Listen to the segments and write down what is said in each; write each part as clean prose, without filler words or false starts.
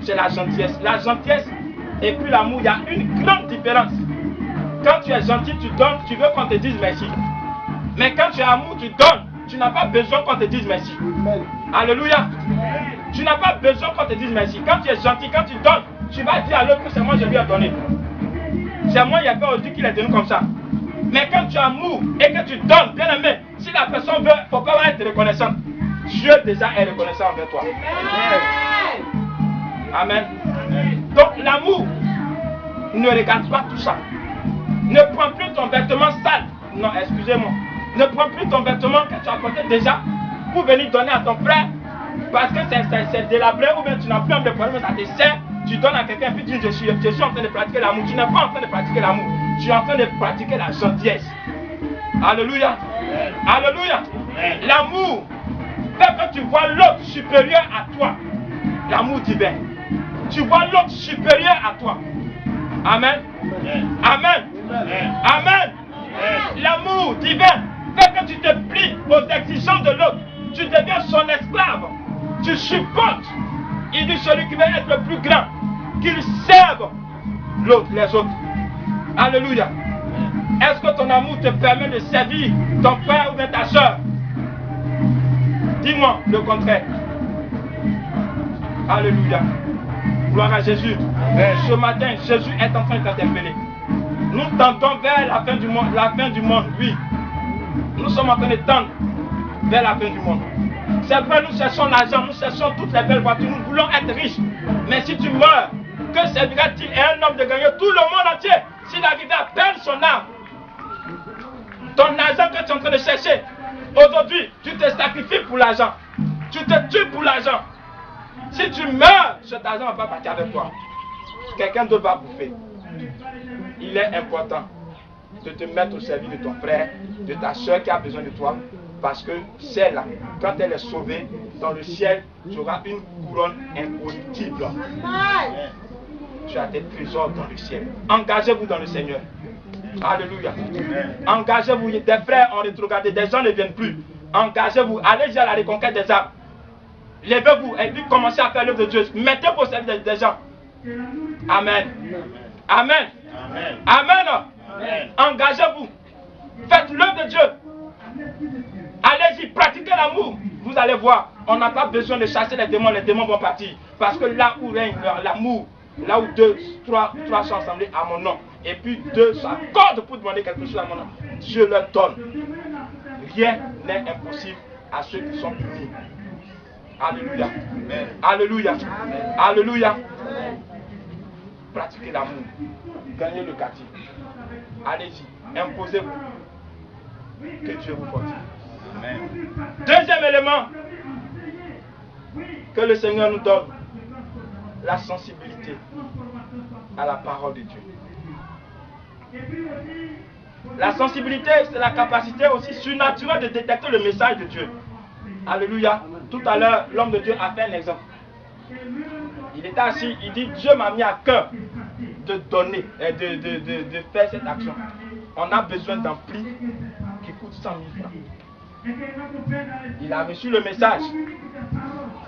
c'est la gentillesse. La gentillesse et puis l'amour, il y a une grande différence. Quand tu es gentil, tu donnes, tu veux qu'on te dise merci. Mais quand tu es amour, tu donnes. Tu n'as pas besoin qu'on te dise merci. Alléluia. Tu n'as pas besoin qu'on te dise merci. Quand tu es gentil, quand tu donnes, tu vas dire à l'autre que c'est moi je lui ai donné. C'est moi, il y a pas aujourd'hui qu'il est donné comme ça. Mais quand tu as amour et que tu donnes, bien aimé, si la personne veut, il ne faut pas être reconnaissant. Dieu déjà est reconnaissant envers toi. Amen. Donc l'amour ne regarde pas tout ça. Ne prends plus ton vêtement sale. Non, excusez-moi. Ne prends plus ton vêtement que tu as porté déjà pour venir donner à ton frère parce que c'est délabré ou bien tu n'as plus un problème, ça te sert. Tu donnes à quelqu'un et puis tu dis je suis en train de pratiquer l'amour. Tu n'es pas en train de pratiquer l'amour. Tu es en train de pratiquer la gentillesse. Alléluia. Alléluia. L'amour fait que tu vois l'autre supérieur à toi. L'amour divin. Tu vois l'autre supérieur à toi. Amen. Amen. Amen. L'amour divin fait que tu te plies aux exigences de l'autre. Tu deviens son esclave. Tu supportes. Il dit celui qui veut être le plus grand, qu'il serve l'autre, les autres. Alléluia. Est-ce que ton amour te permet de servir ton frère ou bien ta soeur? Dis-moi le contraire. Alléluia. Gloire à Jésus. Ce matin, Jésus est en train de t'interpeller. Nous tendons vers la fin du monde, oui. Nous sommes en train de tendre vers la fin du monde. C'est vrai, nous cherchons l'argent, nous cherchons toutes les belles voitures, nous voulons être riches. Mais si tu meurs, que servira-t-il à un homme de gagner tout le monde entier s'il arrivait à perdre son âme? Ton argent que tu es en train de chercher, aujourd'hui, tu te sacrifies pour l'argent. Tu te tues pour l'argent. Si tu meurs, cet argent va pas partir avec toi. Quelqu'un d'autre va bouffer. Il est important de te mettre au service de ton frère, de ta soeur qui a besoin de toi. Parce que celle-là, quand elle est sauvée, dans le ciel, tu auras une couronne incorruptible. Tu as des trésors dans le ciel. Engagez-vous dans le Seigneur. Alléluia. Engagez-vous. Des frères ont rétrogradé, des gens ne viennent plus. Engagez-vous. Allez-y à la reconquête des âmes. Levez-vous et puis commencez à faire l'œuvre de Dieu. Mettez-vous au service des gens. Amen. Amen. Amen. Engagez-vous. Faites l'œuvre de Dieu. Allez-y, pratiquez l'amour. Vous allez voir, on n'a pas besoin de chasser les démons vont partir. Parce que là où règne l'amour, là où deux, trois sont assemblés à mon nom, et puis deux s'accordent pour demander quelque chose à mon nom, Dieu leur donne. Rien n'est impossible à ceux qui sont unis. Alléluia. Alléluia. Alléluia. Pratiquez l'amour. Gagnez le quartier. Allez-y, imposez-vous. Que Dieu vous fortifie. Deuxième élément que le Seigneur nous donne, la sensibilité à la parole de Dieu. La sensibilité, c'est la capacité aussi surnaturelle de détecter le message de Dieu. Alléluia. Tout à l'heure, l'homme de Dieu a fait un exemple. Il était assis, il dit, Dieu m'a mis à cœur de donner, de faire cette action. On a besoin d'un prix qui coûte 100 000 francs. Il a reçu le message.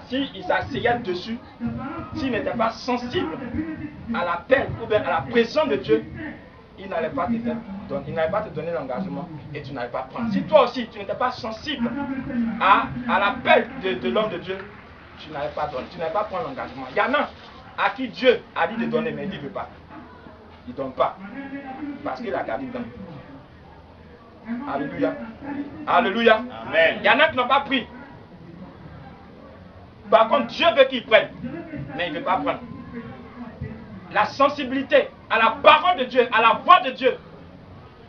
S'il s'asseyait dessus, s'il n'était pas sensible à l'appel ou bien à la présence de Dieu, il n'allait pas te donner l'engagement et tu n'allais pas prendre. Si toi aussi tu n'étais pas sensible à l'appel de l'homme de Dieu, tu n'allais pas donner, tu n'allais pas prendre l'engagement. Il y en a à qui Dieu a dit de donner, mais il ne veut pas. Il ne donne pas. Parce qu'il a gardé dedans. Alléluia. Alléluia. Amen. Il y en a qui n'ont pas pris. Par contre, Dieu veut qu'ils prennent. Mais il ne veut pas prendre. La sensibilité à la parole de Dieu, à la voix de Dieu,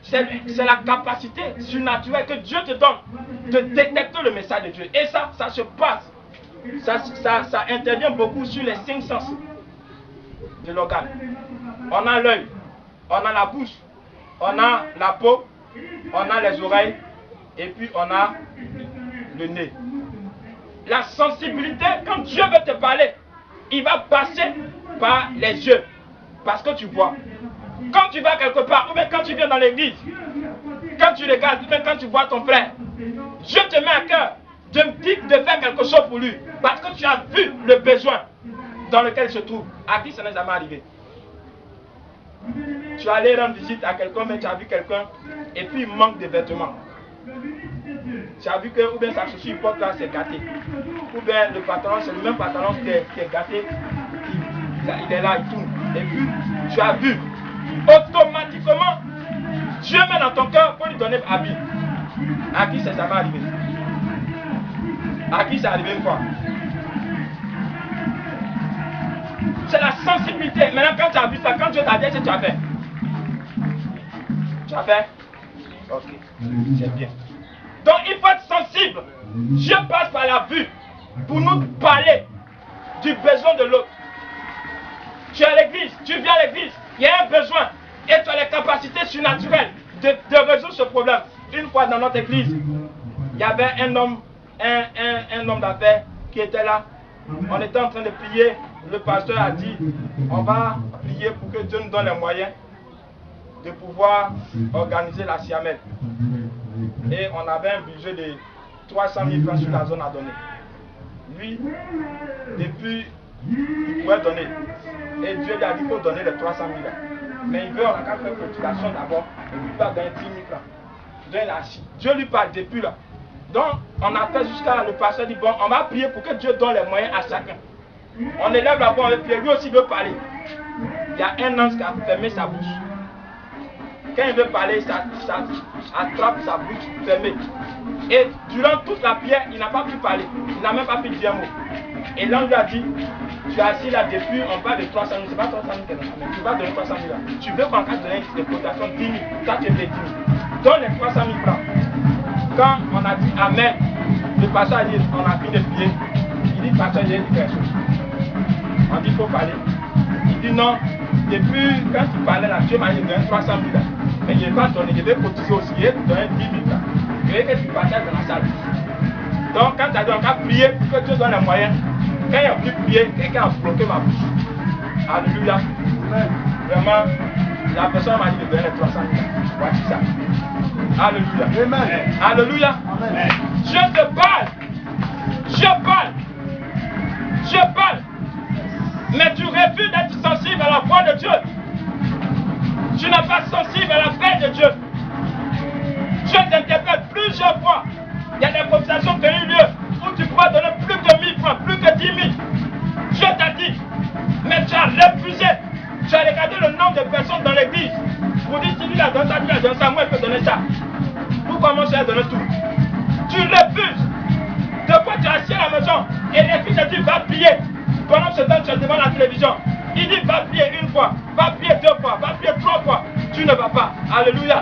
c'est la capacité surnaturelle que Dieu te donne de détecter le message de Dieu. Et ça se passe. Ça intervient beaucoup sur les 5 sens de l'organe. On a l'œil, on a la bouche, on a la peau, on a les oreilles et puis on a le nez. La sensibilité, quand Dieu veut te parler, il va passer par les yeux. Parce que tu vois. Quand tu vas quelque part, ou bien quand tu viens dans l'église, quand tu regardes, ou bien quand tu vois ton frère, Dieu te met à cœur de faire quelque chose pour lui. Parce que tu as vu le besoin. dans lequel il se trouve. À qui ça n'est jamais arrivé? Tu es allé rendre visite à quelqu'un, mais tu as vu quelqu'un et puis il manque de vêtements. Tu as vu que ou bien sa chaussure porte là, c'est gâté. Ou bien le pantalon, c'est le même pantalon qui est gâté. Il est là, il tourne. Et puis, tu as vu, automatiquement, Dieu met dans ton cœur pour lui donner habit. À qui ça jamais arrivé? À qui c'est arrivé une fois? C'est la sensibilité. Maintenant, quand tu as vu ça, quand Dieu t'a dit, tu as fait. Tu as fait? Ok, c'est bien. Donc, il faut être sensible. Dieu passe par la vue pour nous parler du besoin de l'autre. Tu es à l'église, tu viens à l'église, il y a un besoin et tu as les capacités surnaturelles de résoudre ce problème. Une fois dans notre église, il y avait un homme d'affaires qui était là. On était en train de prier. Le pasteur a dit, on va prier pour que Dieu nous donne les moyens de pouvoir organiser la Siamel. Et on avait un budget de 300 000 francs sur la zone à donner. Lui, depuis, il pouvait donner. Et Dieu lui a dit qu'il faut donner les 300 000 là. Mais il veut, on a qu'à faire cotisation d'abord. Et lui, il va donner 10 000 francs. Dieu lui parle depuis là. Donc, on a fait jusqu'à le pasteur dit, bon, on va prier pour que Dieu donne les moyens à chacun. On élève la voix, on veut prier. Lui aussi veut parler. Il y a un ange qui a fermé sa bouche. Quand il veut parler, ça attrape sa bouche fermée. Et durant toute la prière, il n'a pas pu parler. Il n'a même pas pu dire un mot. Et l'ange lui a dit, tu es assis là depuis, on parle de 300 000, c'est pas 300 000 que mais tu vas donner 300 000 là. Tu veux qu'on te donne des cotations 10 000, toi tu veux 10 000. Donne les 300 000 francs. Quand on a dit Amen, le pasteur a dit, on a fini de prier. Il dit, pasteur, j'ai dit quelque chose. On dit, il faut parler. Il dit non, depuis quand tu parlais là, Dieu m'a dit de donner 300 000 là. Mais il n'est pas donné, je vais cotiser aussi, il vais te donner 10 000 là. Je veux que tu partages dans la salle. Donc quand tu as dit, on va prier pour que Dieu donne les moyens. Quand il a voulu prier, quelqu'un a bloqué ma bouche. Alléluia. Vraiment, la personne m'a dit de donner les 300 000 là. Voici ça. Alléluia. Amen. Alléluia. Amen. Je te parle. Je parle. Je parle. Mais tu refuses d'être sensible à la voix de Dieu. Tu n'es pas sensible à la paix de Dieu. Dieu t'interpelle plusieurs fois. Il y a des conversations qui ont eu lieu où tu pourras donner plus que 1000 francs, plus que 10 000. Dieu t'a dit, mais tu as refusé. Tu as regardé le nombre de personnes dans l'église. Pour dire, si lui a donné ça, lui a donné ça, moi je peux donner ça. Pourquoi moi je vais donner tout? Tu refuses. De quoi tu es assis à la maison et les filles te disent, va prier. Pendant ce temps, tu es devant la télévision. Il dit, va prier une fois, va prier deux fois, va prier trois fois. Tu ne vas pas. Alléluia.